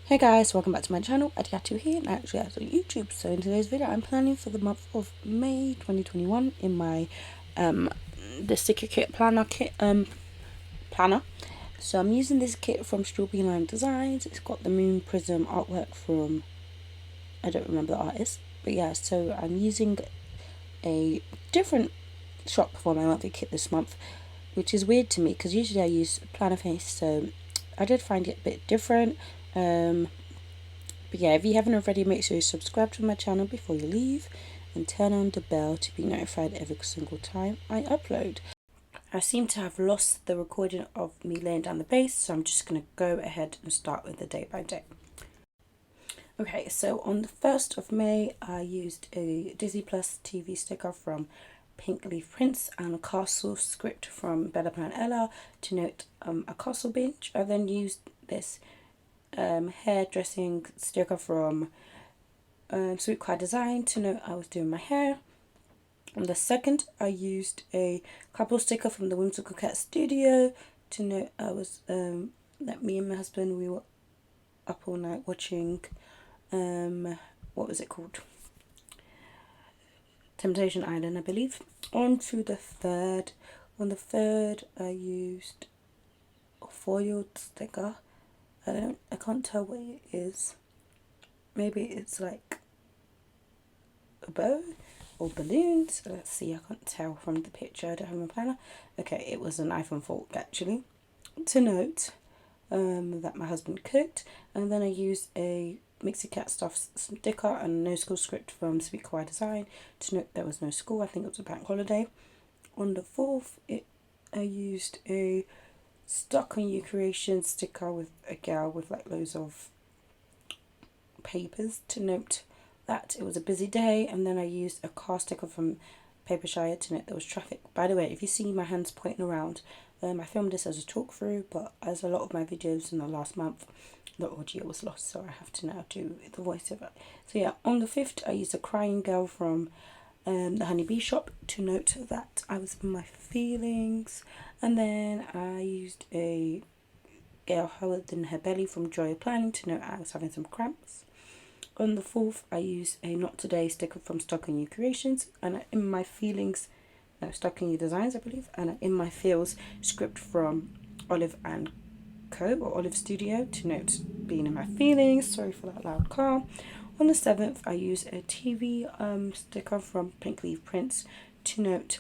Hey guys, welcome back to my channel. Adiyatu here, Naturallyads on YouTube. So in today's video, I'm planning for the month of May 2021 in my the sticker kit planner. So I'm using this kit from StrawberryLimeDesigns. It's got the moon prism artwork from, I don't remember the artist, but yeah. So I'm using a different shop for my monthly kit this month, which is weird to me because usually I use Planner Face. So I did find it a bit different. But yeah, if you haven't already, make sure you subscribe to my channel before you leave and turn on the bell to be notified every single time I upload. I seem to have lost the recording of me laying down the base, so I'm just going to go ahead and start with the day by day. Okay, so on the 1st of May, I used a Disney Plus TV sticker from Pink Leaf Prince and a castle script from Bella Plan Ella to note a castle binge. I then used this hairdressing sticker from Sweet Quiet Design to note I was doing my hair. On the 2nd, I used a couple sticker from the Whimsical Cat Studio to note I was that me and my husband, we were up all night watching what was it called, Temptation Island, I believe. On to the 3rd. On the 3rd, I used a foiled sticker. I can't tell what it is. Maybe it's like a bow or balloons. Let's see, I can't tell from the picture. I don't have my planner. Okay, it was a knife and fork actually. To note that my husband cooked, and then I used a Mixie Cat Stuff sticker and no school script from Sweet Quiet Design to note there was no school. I think it was a bank holiday. On the 4th, I used a Stuck on You Creation sticker with a gal with like loads of papers to note that it was a busy day. And then I used a car sticker from Papershire to note there was traffic. By the way, if you see my hands pointing around, I filmed this as a talk through, but as a lot of my videos in the last month, the audio was lost, so I have to now do the voiceover. So yeah, on the 5th, I used a crying girl from the Honeybee shop to note that I was in my feelings. And then I used a girl Howard in her belly from Joy of Planning to note I was having some cramps. On the 4th, I used a Not Today sticker from Stuck on You Creations and In My Feelings, no, Stuck on You Designs, I believe, and In My Feels script from Olive and Co. or Olive Studio to note being in my feelings. Sorry for that loud car. On the 7th, I used a TV sticker from Pink Leaf Prince to note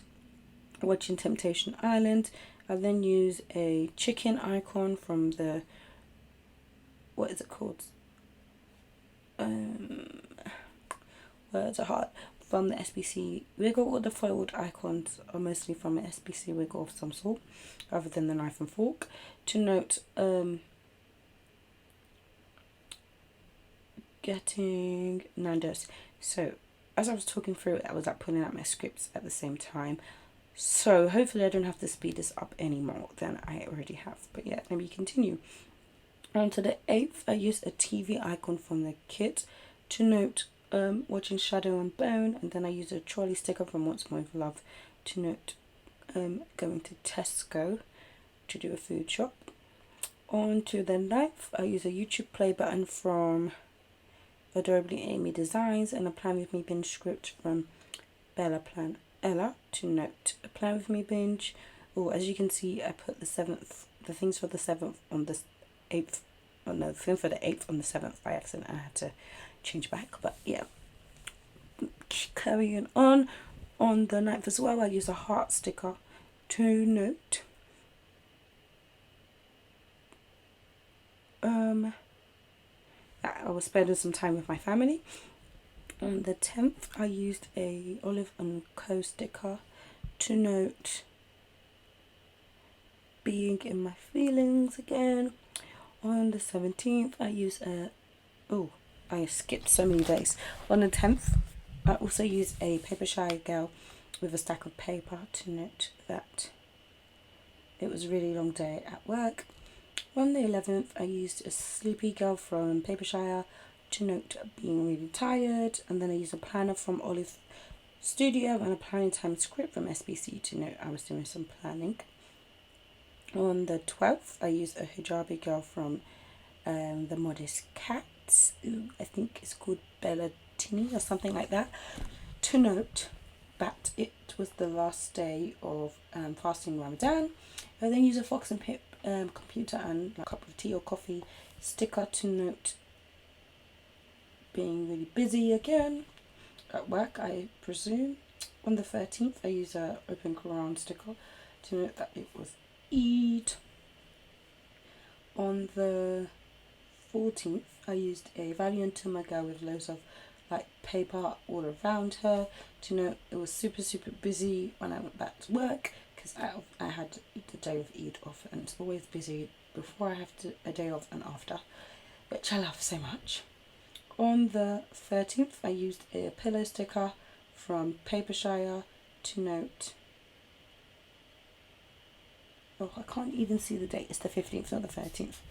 watching Temptation Island. I then use a chicken icon from the, what is it called? Words are hard. From the SBC wiggle, or the foiled icons are mostly from an SBC wiggle of some sort, rather than the knife and fork. To note, getting Nando's. So as I was talking through it, I was like pulling out my scripts at the same time. So hopefully I don't have to speed this up anymore than I already have. But yeah, let me continue. On to the 8th, I used a TV icon from the kit to note watching Shadow and Bone, and then I used a trolley sticker from Once More with Love to note going to Tesco to do a food shop. On to the 9th, I used a YouTube play button from Adorably Amy Designs and a Plan With Me binge script from Bella Plan Ella to note a Plan With Me binge. Oh, as you can see, I put the things for the 7th on the 8th. Oh no, the thing for the 8th on the 7th by accident. I had to change back, but yeah. Carrying on the 9th as well, I use a heart sticker to note that I was spending some time with my family. On the 10th, I used a Olive and Co sticker to note being in my feelings again. On the 17th, I used a, oh, I skipped so many days. On the 10th, I also used a Papershire girl with a stack of paper to note that it was a really long day at work. On the 11th, I used a sleepy girl from Papershire to note being really tired, and then I used a planner from Olive Studio and a planning time script from SBC to note I was doing some planning. On the 12th, I used a hijabi girl from the Modest Cats, who I think is called Bellatini or something like that, to note that it was the last day of fasting Ramadan. I then use a Fox and Pip computer and a cup of tea or coffee sticker to note being really busy again at work, I presume. On the 13th, I use a open Quran sticker to note that it was Eid. On the 14th, I used a Valiant to my girl with loads of like paper all around her to note it was super busy when I went back to work, because I had the day of Eid off, and it's always busy before I have a day off and after, which I love so much. On the 13th, I used a pillow sticker from Papershire to note, oh, I can't even see the date, it's the 15th, not the 13th,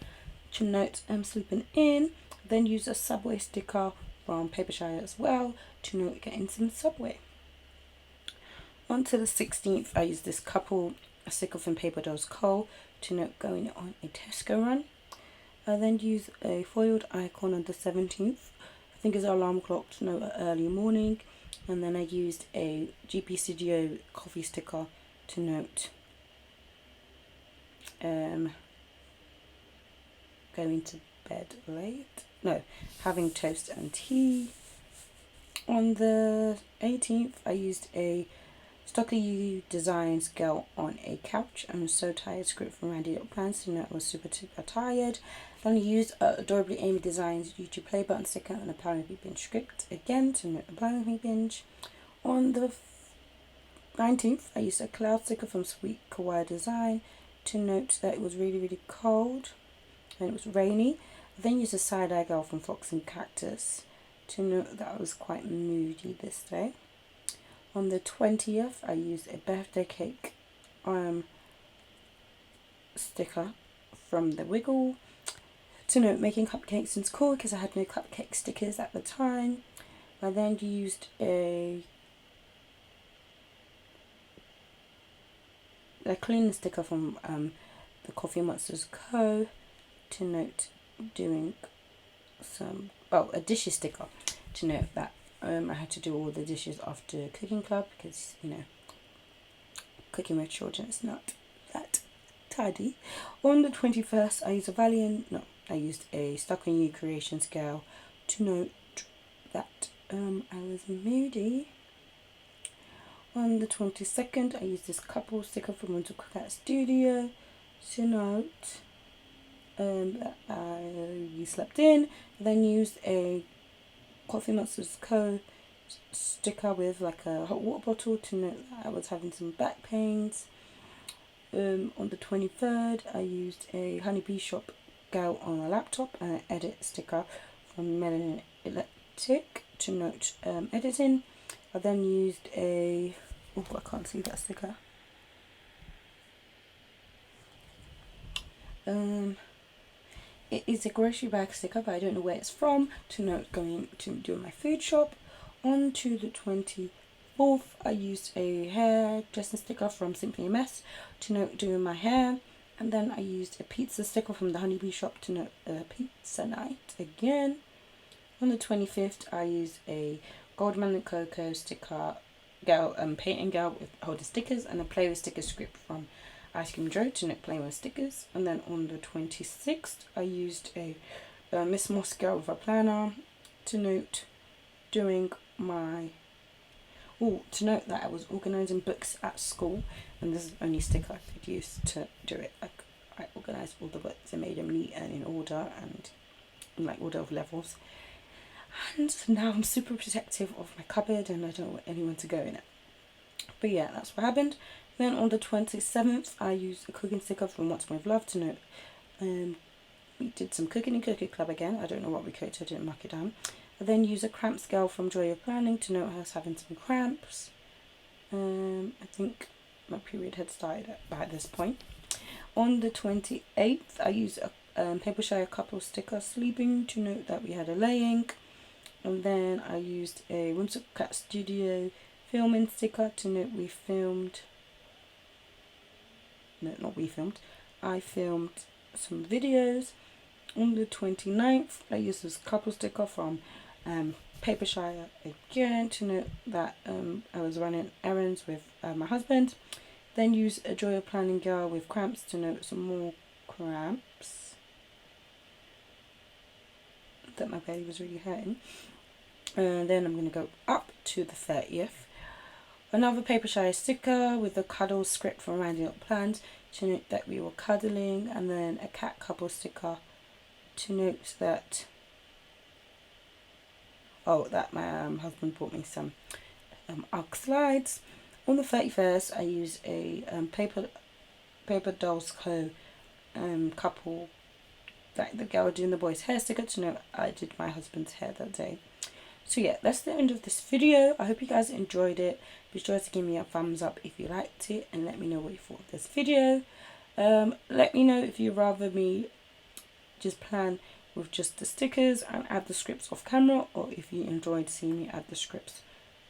to note I'm sleeping in. Then use a Subway sticker from Papershire as well to note getting some Subway. On to the 16th, I used this a sticker from Paper Dolls Cole to note going on a Tesco run. I then used a foiled icon on the 17th, I think it's an alarm clock to note early morning. And then I used a GP Studio coffee sticker to note going to bed late. No, having toast and tea. On the 18th, I used a StrawberryLimeDesigns girl on a couch. I'm so tired script from Randy Plans to know I was super tired. Then I used Adorably Amy Designs YouTube play button sticker and a Plan With Me binge script again to note the Plan With Me binge. On the 19th, I used a cloud sticker from Sweet Kawaii Design to note that it was really cold and it was rainy. I then used a side-eye girl from Fox and Cactus to note that I was quite moody this day. On the 20th, I used a birthday cake sticker from the Wiggle to note making cupcakes is cool, because I had no cupcake stickers at the time. I then used a cleaning sticker from the Coffee Monsters Co. to note doing some, a dishes sticker to note that I had to do all the dishes after cooking club, because cooking with children is not that tidy. On the 21st, I used a Stuck on You creation scale to note that I was moody. On the 22nd, I used this couple sticker from Winter Cat Studio to note that I slept in. I then used a Coffee Monsters Co. sticker with like a hot water bottle to note that I was having some back pains. On the 23rd, I used a Honeybee Shop Gal on a laptop and an edit sticker from Melanin Electric to note editing. I then used I can't see that sticker. It is a grocery bag sticker, but I don't know where it's from, to note going to do my food shop. On to the 24th, I used a hair dressing sticker from Simply a Mess to note doing my hair. And then I used a pizza sticker from the Honeybee Shop to note pizza night again. On the 25th, I used a Goldman and Cocoa sticker painting girl with holder stickers and a play with sticker script from Ice Cream Joe to note play with stickers. And then on the 26th, I used a Miss Moss girl with a planner to note doing my to note that I was organising books at school, and this is the only sticker I could use to do it. I organised all the books and made them neat and in order, and in like order of levels. And now I'm super protective of my cupboard and I don't want anyone to go in it. But yeah, that's what happened. Then on the 27th, I used a cooking sticker from What's My Love to note we did some cooking in Cookie Club again. I don't know what we cooked, I didn't mark it down. I then used a cramp scale from Joy of Planning to note I was having some cramps. I think my period had started by this point. On the 28th, I used a Papershire couple sticker sleeping to note that we had a laying. And then I used a Whimsical Cat Studio filming sticker to note we filmed. No, not we filmed. I filmed some videos. On the 29th, I used this couple sticker from Paper Shire again to note that I was running errands with my husband. Then use a Joy of Planning Girl with cramps to note some more cramps that my belly was really hurting. And then I'm going to go up to the 30th. Another Paper Shire sticker with the cuddle script from Rounding Up Plans to note that we were cuddling, and then a cat couple sticker to note that that my husband bought me some arc slides. On the 31st, I used a paper dolls co couple, like the girl doing the boy's hair sticker to know I did my husband's hair that day. So yeah, that's the end of this video. I hope you guys enjoyed it. Be sure to give me a thumbs up if you liked it, and let me know what you thought of this video. Let me know if you'd rather me just plan with just the stickers and add the scripts off camera, or if you enjoyed seeing me add the scripts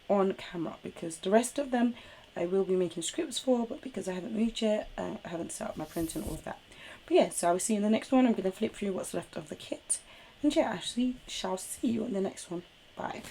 on camera, because the rest of them I will be making scripts for, but because I haven't moved yet, I haven't set up my printer and all of that. But yeah, so I will see you in the next one. I'm going to flip through what's left of the kit, and yeah, actually shall see you in the next one. Bye.